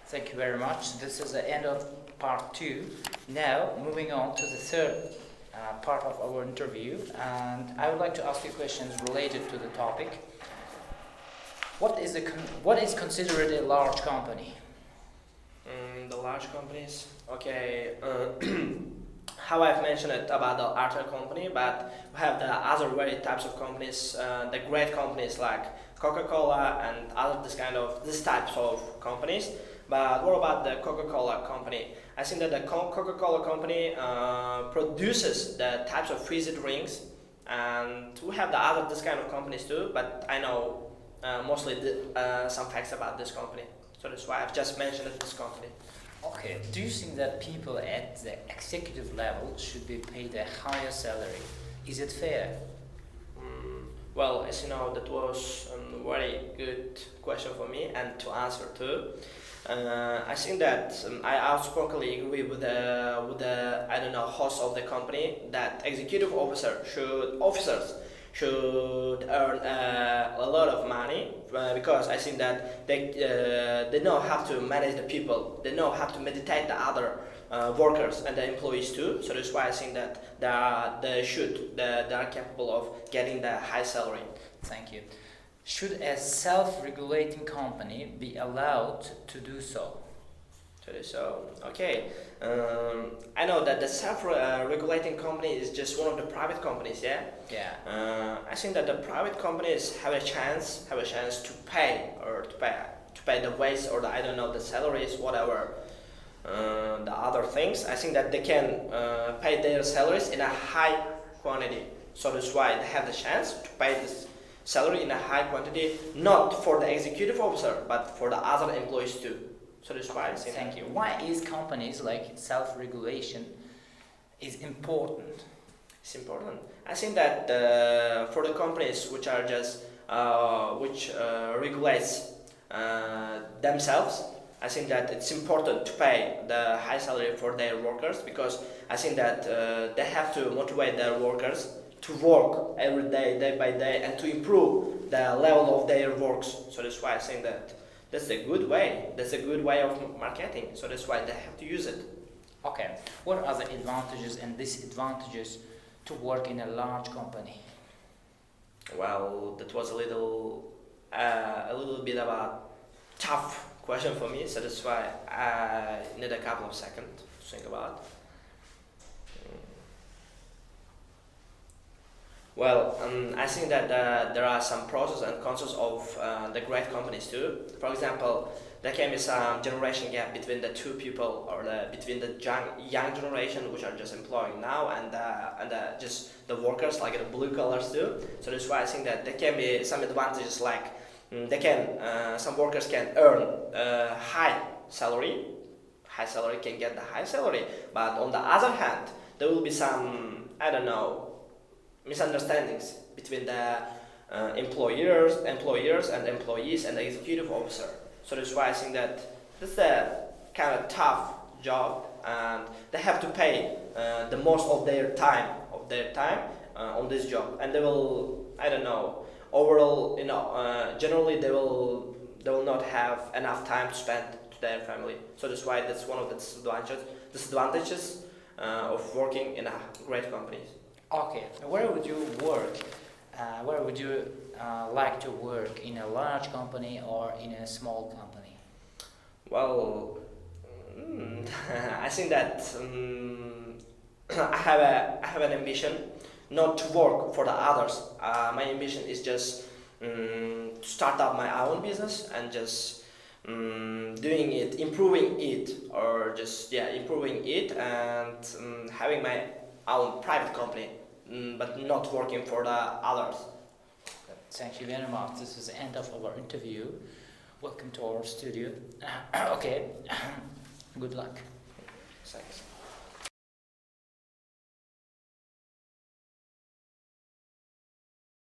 Thank you very much. This is the end of part 2. Now, moving on to the third part of our interview, and I would like to ask you questions related to the topic. What is considered a large company? The large companies, okay. How I've mentioned it about the larger company, but we have the other very types of companies, the great companies like Coca-Cola and other this types of companies. But what about the Coca-Cola company? I think that the Coca-Cola company produces the types of fizzy drinks, and we have the other this kind of companies too. But I know mostly some facts about this company, so that's why I've just mentioned this company. Okay, do you think that people at the executive level should be paid a higher salary? Is it fair? Well, as you know, that was a very good question for me and to answer too. I think that I outspokenly agree with the I don't know host of the company that executive officers should earn a lot of money because I think that they know how to manage the people, they know how to meditate the other workers and the employees too. So that's why I think that they are capable of getting the high salary. Thank you. Should a self-regulating company be allowed to do so? So, okay, I know that the self-regulating company is just one of the private companies, yeah? Yeah. I think that the private companies have a chance to pay the wage or the, I don't know, the salaries, whatever, the other things. I think that they can pay their salaries in a high quantity. So that's why they have the chance to pay this salary in a high quantity, not for the executive officer, but for the other employees too. So that's why I think. Thank you. Why is companies like self-regulation is important? It's important. I think that for the companies which are just regulates themselves, I think that it's important to pay the high salary for their workers because I think that they have to motivate their workers to work every day, day by day, and to improve the level of their works. So that's why I think that that's a good way. That's a good way of marketing. So that's why they have to use it. Okay. What are the advantages and disadvantages to work in a large company? Well, that was a little bit of a tough question for me. So that's why I need a couple of seconds to think about. Well, I think that there are some pros and cons of the great companies too. For example, there can be some generation gap between the two people or between the young generation which are just employing now and just the workers like the blue collars too. So that's why I think that there can be some advantages like some workers can earn high salary can get the high salary, but on the other hand there will be some I don't know misunderstandings between the employers and employees and the executive officer. So that's why I think that this is a kind of tough job, and they have to pay the most of their time on this job, and they will I don't know overall generally they will not have enough time to spend to their family. So that's why that's one of the disadvantages of working in a great company. Okay, where would you work? Where would you like to work, in a large company or in a small company? Well, I think that I have an ambition not to work for the others. My ambition is just to start up my own business and just improving it, and having my own private company, but not working for the others. Thank you very much. This is the end of our interview. Welcome to our studio. Okay, good luck. Thanks.